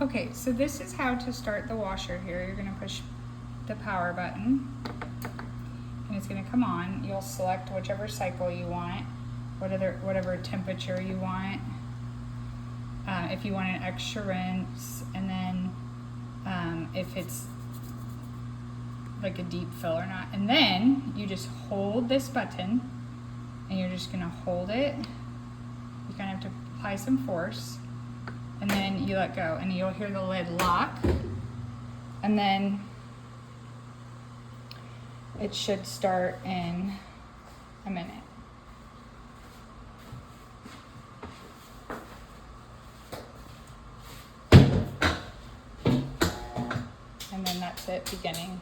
Okay, so this is how to start the washer here. You're gonna push the power button and it's gonna come on. You'll select whichever cycle you want, whatever temperature you want. If you want an extra rinse, and then if it's like a deep fill or not. And then you just hold this button and you're just gonna hold it. You kind of have to apply some force. And then you let go and you'll hear the lid lock, and then it should start in a minute. And then that's it, beginning.